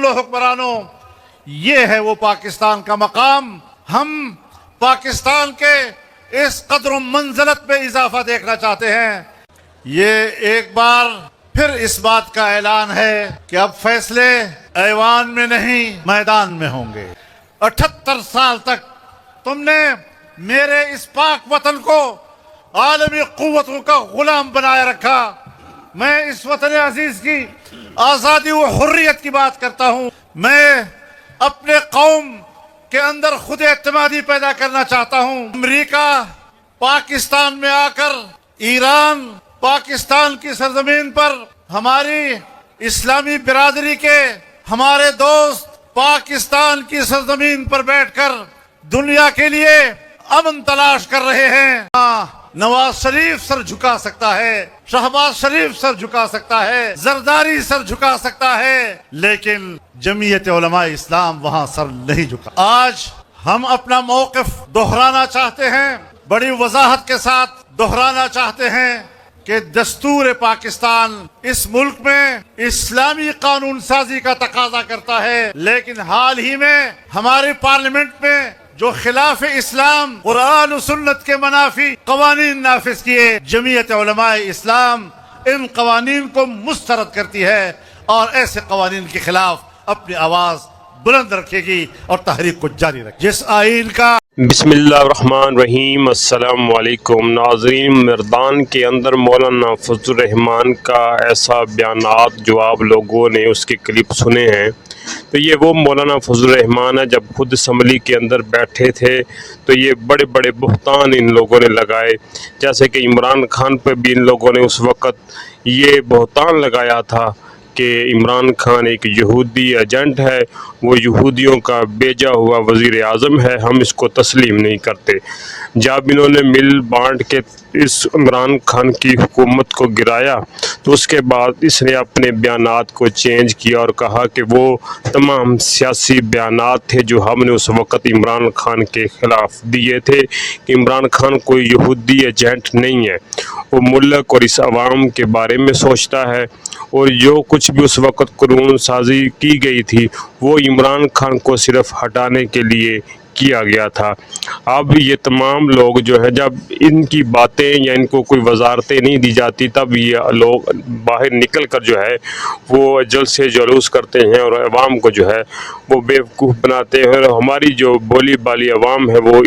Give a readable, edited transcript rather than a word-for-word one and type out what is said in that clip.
बोलो हुक्मरानों, ये है वो पाकिस्तान का मकाम। हम पाकिस्तान के इस कदर मंजिलत में इजाफा देखना चाहते हैं। ये एक बार फिर इस बात का ऐलान है कि अब फैसले ऐवान में नहीं मैदान में होंगे। 78 साल तक तुमने मेरे इस पाक वतन को आलमी कुव्वतों का गुलाम बनाए रखा। मैं इस वतन अजीज की आज़ादी व हुर्रियत की बात करता हूँ। मैं अपने कौम के अंदर खुद एतमादी पैदा करना चाहता हूँ। अमेरिका पाकिस्तान में आकर, ईरान पाकिस्तान की सरजमीन पर, हमारी इस्लामी बिरादरी के हमारे दोस्त पाकिस्तान की सरजमीन पर बैठकर दुनिया के लिए अमन तलाश कर रहे हैं। नवाज शरीफ सर झुका सकता है, शहबाज शरीफ सर झुका सकता है, जरदारी सर झुका सकता है, लेकिन जमीयत उलमा इस्लाम वहां सर नहीं झुका। आज हम अपना मौक़िफ़ दोहराना चाहते हैं, बड़ी वजाहत के साथ दोहराना चाहते हैं कि दस्तूर पाकिस्तान इस मुल्क में इस्लामी कानून साजी का तकाजा करता है, लेकिन हाल ही में हमारे पार्लियामेंट में जो खिलाफ इस्लाम कुरान और सुन्नत के मनाफी कवानीन नाफिज किए, जमीयत उलमा इस्लाम इन कवानीन को मुस्तरद करती है और ऐसे कवानीन के खिलाफ अपनी आवाज़ बुलंद रखेगी और तहरीक को जारी रखेगी। जिस आइन का बिस्मिल्लाहिर्रहमानिर्रहीम, अस्सलाम वालेकुम नाज़रीन। मैदान के अंदर मौलाना फजलुर रहमान का ऐसा बयानात जो आप लोगों ने उसके क्लिप सुने हैं, तो ये वो मौलाना फजलुर रहमान है। जब खुद असम्बली के अंदर बैठे थे तो ये बड़े बड़े बुहतान इन लोगों ने लगाए, जैसे कि इमरान खान पर भी इन लोगों ने उस वक़्त ये बुहतान लगाया था कि इमरान खान एक यहूदी एजेंट है, वो यहूदियों का भेजा हुआ वज़ीर आज़म है, हम इसको तस्लीम नहीं करते। जब इन्होंने मिल बांट के इस इमरान खान की हुकूमत को गिराया तो उसके बाद इसने अपने बयानात को चेंज किया और कहा कि वो तमाम सियासी बयानात थे जो हमने उस वक़्त इमरान खान के ख़िलाफ़ दिए थे कि इमरान खान कोई यहूदी एजेंट नहीं है, वो मुल्क और इस आवाम के बारे में सोचता है, और जो कुछ भी उस वक़्त कानून साजी की गई थी वो इमरान खान को सिर्फ हटाने के लिए किया गया था। अब ये तमाम लोग जो है, जब इनकी बातें या इनको कोई वजारतें नहीं दी जाती तब ये लोग बाहर निकल कर जो है वो जल्द से जुलूस करते हैं और अवाम को जो है वो बेवकूफ़ बनाते हैं, और हमारी जो बोली बाली अवाम है वो